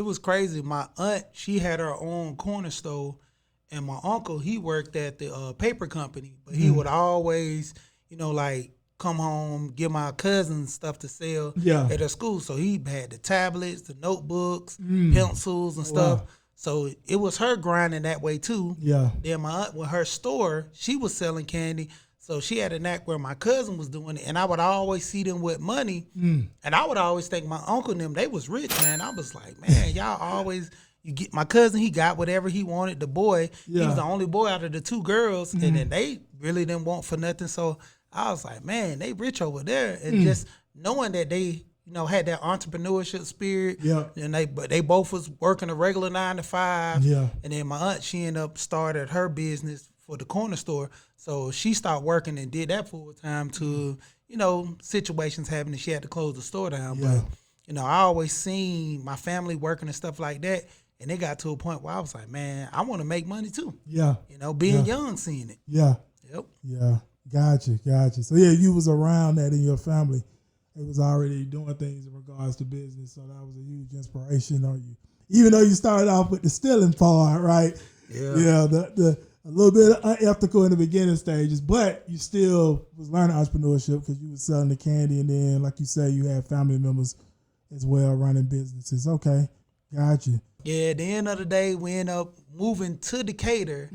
It was crazy. My aunt, she had her own corner store, and my uncle, he worked at the paper company, but he would always, like come home, give my cousins stuff to sell Yeah. at their school. So he had the tablets, the notebooks, Mm. pencils, and stuff. Wow. So it was her grinding that way too. Yeah. Then my aunt, with her store, she was selling candy. So she had a knack where my cousin was doing it, and I would always see them with money, and I would always think my uncle and them, they was rich, man. I was like, man, y'all always, you get my cousin, he got whatever he wanted. The boy, he Yeah. was the only boy out of the two girls, and then they really didn't want for nothing. So I was like, man, they rich over there, and just knowing that they, had that entrepreneurship spirit, Yeah. and they both was working a regular 9 to 5, Yeah. and then my aunt, she ended up started her business for the corner store. So she started working and did that full time to, situations happening. She had to close the store down. Yeah. But, I always seen my family working and stuff like that. And it got to a point where I was like, man, I want to make money too. Yeah. Being young, seeing it. Yeah. Yep. Yeah. Gotcha. So yeah, you was around that in your family. It was already doing things in regards to business. So that was a huge inspiration on you. Even though you started off with the stealing part, right? Yeah. Yeah. The a little bit unethical in the beginning stages, but you still was learning entrepreneurship because you was selling the candy, and then, like you say, you had family members as well running businesses. Okay, gotcha. Yeah, at the end of the day, we end up moving to Decatur.